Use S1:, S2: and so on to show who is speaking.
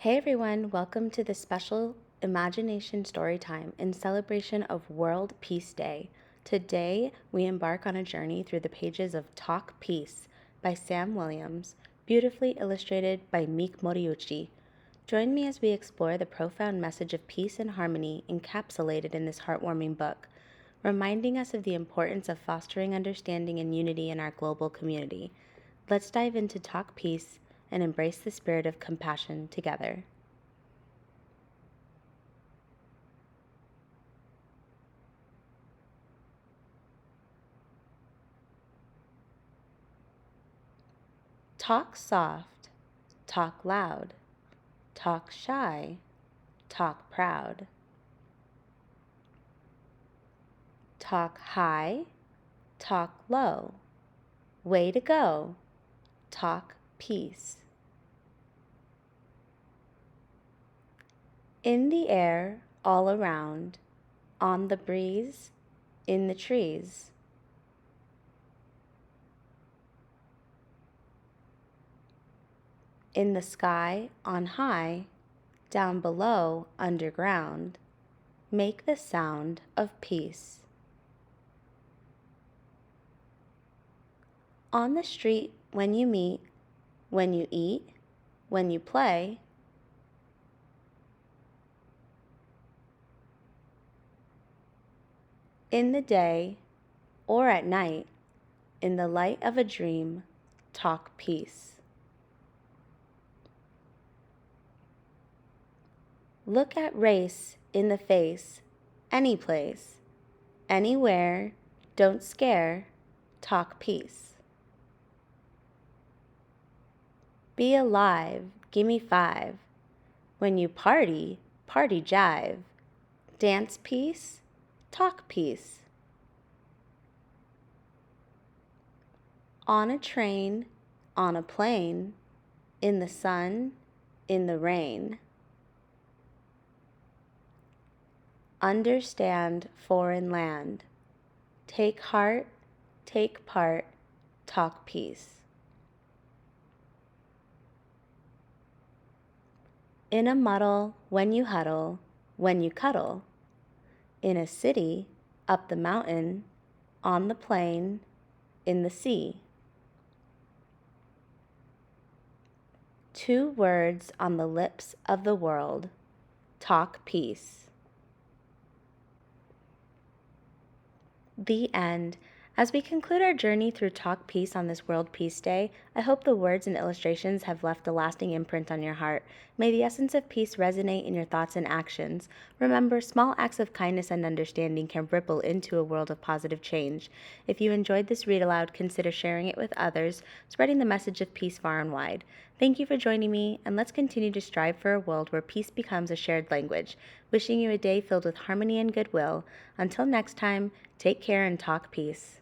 S1: Hey everyone, welcome to this special imagination story time in celebration of World Peace Day. Today, we embark on a journey through the pages of Talk Peace by Sam Williams, beautifully illustrated by Mique Moriuchi. Join me as we explore the profound message of peace and harmony encapsulated in this heartwarming book, reminding us of the importance of fostering understanding and unity in our global community. Let's dive into Talk Peace and embrace the spirit of compassion together. Talk soft, talk loud, talk shy, talk proud. Talk high, talk low. Way to go, talk peace. In the air, all around, on the breeze, in the trees. In the sky, on high, down below, underground, make the sound of peace. On the street, when you meet, when you eat, when you play. In the day, or at night, in the light of a dream, talk peace. Look at race in the face, any place, anywhere, don't scare, talk peace. Be alive, gimme 5. When you party, party jive. Dance peace, talk peace. On a train, on a plane, in the sun, in the rain. Understand foreign land. Take heart, take part, talk peace. In a muddle, when you huddle, when you cuddle. In a city, up the mountain, on the plain, in the sea. 2 words on the lips of the world, talk peace. The end. As we conclude our journey through Talk Peace on this World Peace Day, I hope the words and illustrations have left a lasting imprint on your heart. May the essence of peace resonate in your thoughts and actions. Remember, small acts of kindness and understanding can ripple into a world of positive change. If you enjoyed this read aloud, consider sharing it with others, spreading the message of peace far and wide. Thank you for joining me, and let's continue to strive for a world where peace becomes a shared language. Wishing you a day filled with harmony and goodwill. Until next time, take care and talk peace.